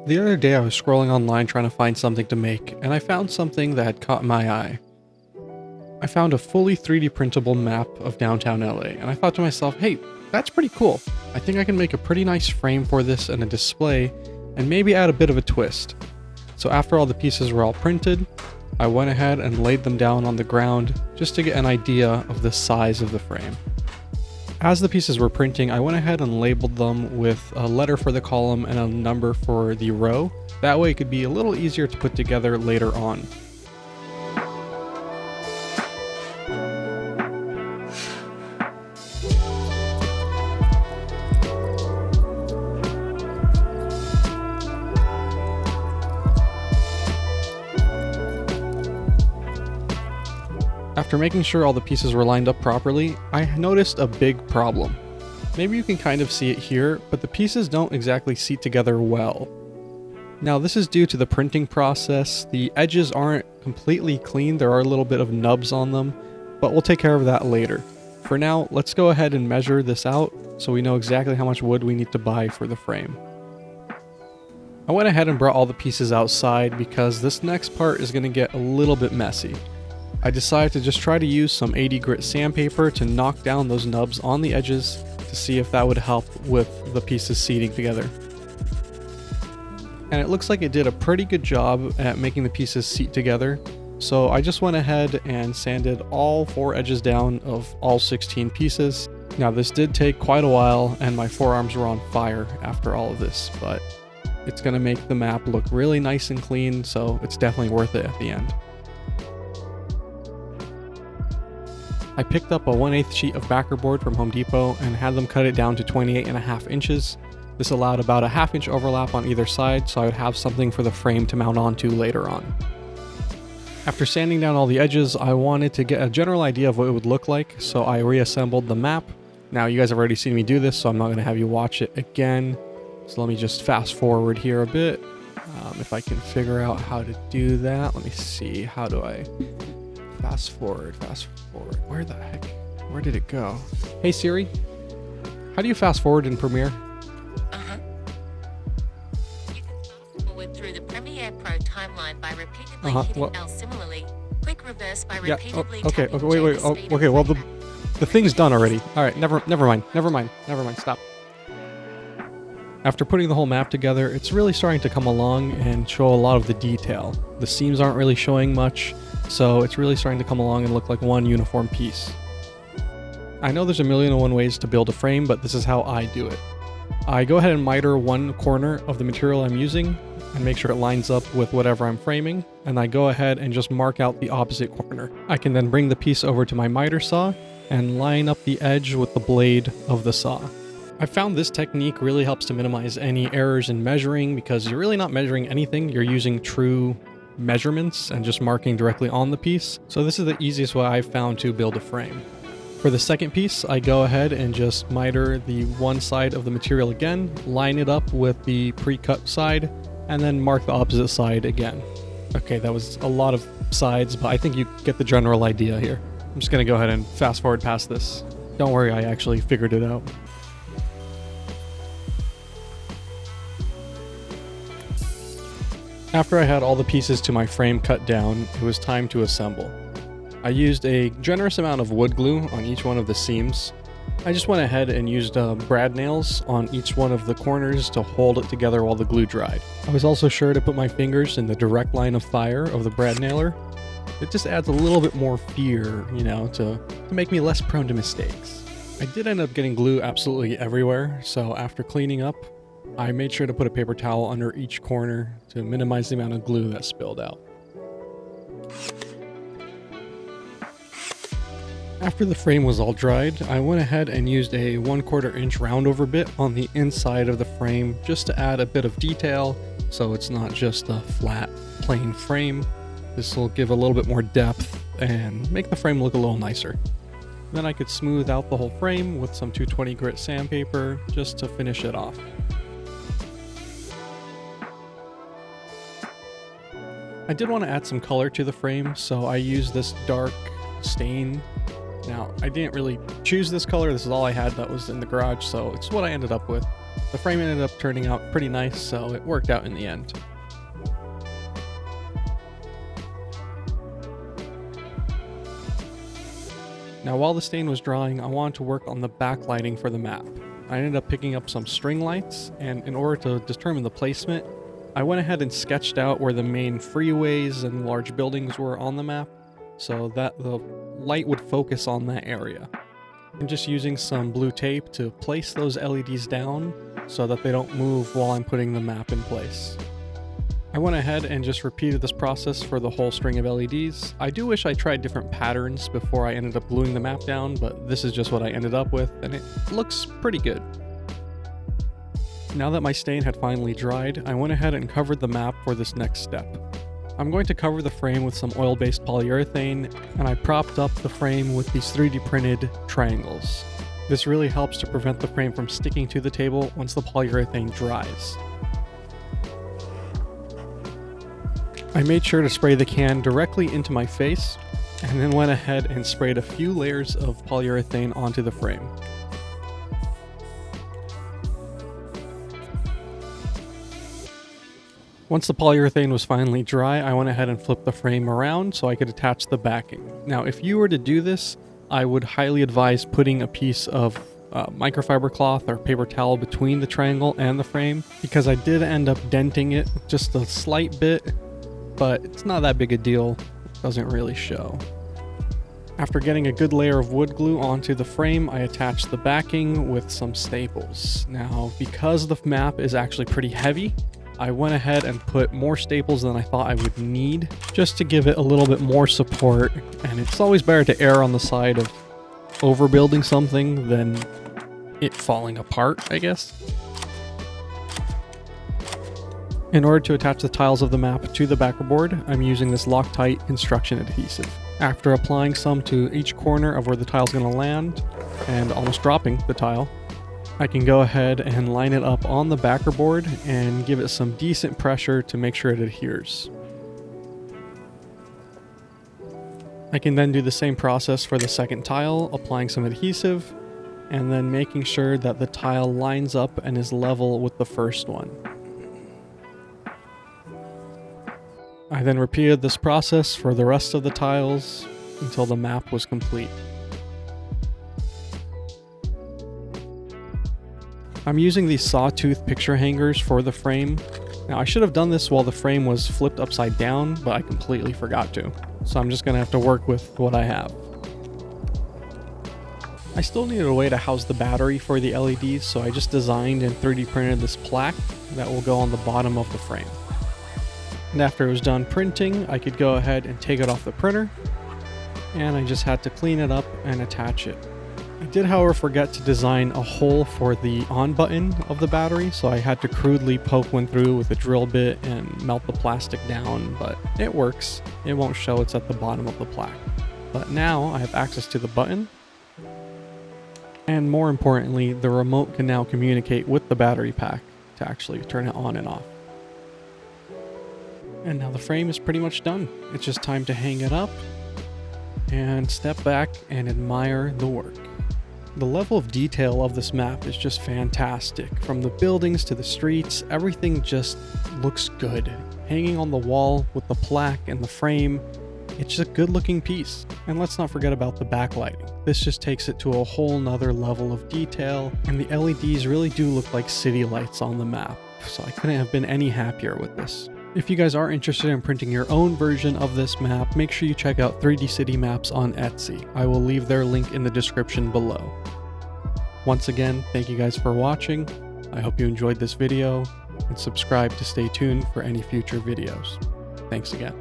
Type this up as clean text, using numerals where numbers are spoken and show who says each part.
Speaker 1: The other day I was scrolling online trying to find something to make, and I found something that had caught my eye. I found a fully 3D printable map of downtown LA, and I thought to myself, hey, that's pretty cool. I think I can make a pretty nice frame for this and a display, and maybe add a bit of a twist. So after all the pieces were all printed, I went ahead and laid them down on the ground just to get an idea of the size of the frame. As the pieces were printing, I went ahead and labeled them with a letter for the column and a number for the row. That way it could be a little easier to put together later on. After making sure all the pieces were lined up properly, I noticed a big problem. Maybe you can kind of see it here, but the pieces don't exactly seat together well. Now this is due to the printing process. The edges aren't completely clean, there are a little bit of nubs on them, but we'll take care of that later. For now, let's go ahead and measure this out so we know exactly how much wood we need to buy for the frame. I went ahead and brought all the pieces outside because this next part is going to get a little bit messy. I decided to just try to use some 80 grit sandpaper to knock down those nubs on the edges to see if that would help with the pieces seating together. And it looks like it did a pretty good job at making the pieces seat together, so I just went ahead and sanded all 4 edges down of all 16 pieces. Now this did take quite a while and my forearms were on fire after all of this, but it's going to make the map look really nice and clean, so it's definitely worth it at the end. I picked up a 1/8 sheet of backer board from Home Depot and had them cut it down to 28.5 inches. This allowed about a 1/2 inch overlap on either side, so I would have something for the frame to mount onto later on. After sanding down all the edges, I wanted to get a general idea of what it would look like, so I reassembled the map. Now you guys have already seen me do this, so I'm not going to have you watch it again. So let me just fast forward here a bit. If I can figure out how to do that, let me see. How do I fast forward? Where the heck? Where did it go? Hey Siri, how do you fast forward in Premiere?
Speaker 2: You can fast forward through the Premiere Pro timeline by repeatedly hitting L. Similarly, quick reverse by repeatedly
Speaker 1: okay,
Speaker 2: tapping
Speaker 1: wait,
Speaker 2: J
Speaker 1: wait,
Speaker 2: to speed
Speaker 1: okay,
Speaker 2: up
Speaker 1: well
Speaker 2: playback.
Speaker 1: the thing's done already. Alright, never mind, stop. After putting the whole map together, it's really starting to come along and show a lot of the detail. The seams aren't really showing much, so it's really starting to come along and look like one uniform piece. I know there's a million and one ways to build a frame, but this is how I do it. I go ahead and miter one corner of the material I'm using and make sure it lines up with whatever I'm framing, and I go ahead and just mark out the opposite corner. I can then bring the piece over to my miter saw and line up the edge with the blade of the saw. I found this technique really helps to minimize any errors in measuring because you're really not measuring anything, you're using true measurements and just marking directly on the piece. So this is the easiest way I've found to build a frame. For the second piece, I go ahead and just miter the one side of the material again, line it up with the pre-cut side, and then mark the opposite side again. Okay, that was a lot of sides, but I think you get the general idea here. I'm just gonna go ahead and fast forward past this. Don't worry, I actually figured it out. After I had all the pieces to my frame cut down, it was time to assemble. I used a generous amount of wood glue on each one of the seams. I just went ahead and used brad nails on each one of the corners to hold it together while the glue dried. I was also sure to put my fingers in the direct line of fire of the brad nailer. It just adds a little bit more fear, to make me less prone to mistakes. I did end up getting glue absolutely everywhere, so after cleaning up, I made sure to put a paper towel under each corner to minimize the amount of glue that spilled out. After the frame was all dried, I went ahead and used a 1/4 inch roundover bit on the inside of the frame just to add a bit of detail so it's not just a flat, plain frame. This will give a little bit more depth and make the frame look a little nicer. Then I could smooth out the whole frame with some 220 grit sandpaper just to finish it off. I did want to add some color to the frame, so I used this dark stain. Now, I didn't really choose this color, this is all I had that was in the garage, so it's what I ended up with. The frame ended up turning out pretty nice, so it worked out in the end. Now while the stain was drying, I wanted to work on the backlighting for the map. I ended up picking up some string lights, and in order to determine the placement, I went ahead and sketched out where the main freeways and large buildings were on the map, so that the light would focus on that area. And just using some blue tape to place those LEDs down so that they don't move while I'm putting the map in place. I went ahead and just repeated this process for the whole string of LEDs. I do wish I tried different patterns before I ended up gluing the map down, but this is just what I ended up with, and it looks pretty good. Now that my stain had finally dried, I went ahead and covered the map for this next step. I'm going to cover the frame with some oil-based polyurethane, and I propped up the frame with these 3D printed triangles. This really helps to prevent the frame from sticking to the table once the polyurethane dries. I made sure to spray the can directly into my face, and then went ahead and sprayed a few layers of polyurethane onto the frame. Once the polyurethane was finally dry, I went ahead and flipped the frame around so I could attach the backing. Now, if you were to do this, I would highly advise putting a piece of microfiber cloth or paper towel between the triangle and the frame, because I did end up denting it just a slight bit, but it's not that big a deal. It doesn't really show. After getting a good layer of wood glue onto the frame, I attached the backing with some staples. Now, because the map is actually pretty heavy, I went ahead and put more staples than I thought I would need, just to give it a little bit more support, and it's always better to err on the side of overbuilding something than it falling apart, I guess. In order to attach the tiles of the map to the backboard, I'm using this Loctite construction adhesive. After applying some to each corner of where the tile's going to land, and almost dropping the tile, I can go ahead and line it up on the backboard and give it some decent pressure to make sure it adheres. I can then do the same process for the second tile, applying some adhesive, and then making sure that the tile lines up and is level with the first one. I then repeated this process for the rest of the tiles until the map was complete. I'm using these sawtooth picture hangers for the frame. Now, I should have done this while the frame was flipped upside down, but I completely forgot to. So I'm just going to have to work with what I have. I still needed a way to house the battery for the LEDs, so I just designed and 3D printed this plaque that will go on the bottom of the frame. And after it was done printing, I could go ahead and take it off the printer, and I just had to clean it up and attach it. I did, however, forget to design a hole for the on button of the battery, so I had to crudely poke one through with a drill bit and melt the plastic down, but it works. It won't show it's at the bottom of the plaque. But now I have access to the button, and more importantly, the remote can now communicate with the battery pack to actually turn it on and off. And now the frame is pretty much done. It's just time to hang it up and step back and admire the work. The level of detail of this map is just fantastic. From the buildings to the streets, everything just looks good. Hanging on the wall with the plaque and the frame, it's just a good looking piece. And let's not forget about the backlighting. This just takes it to a whole nother level of detail, and the LEDs really do look like city lights on the map. So I couldn't have been any happier with this. If you guys are interested in printing your own version of this map, make sure you check out 3D City Maps on Etsy. I will leave their link in the description below. Once again, thank you guys for watching. I hope you enjoyed this video, and subscribe to stay tuned for any future videos. Thanks again.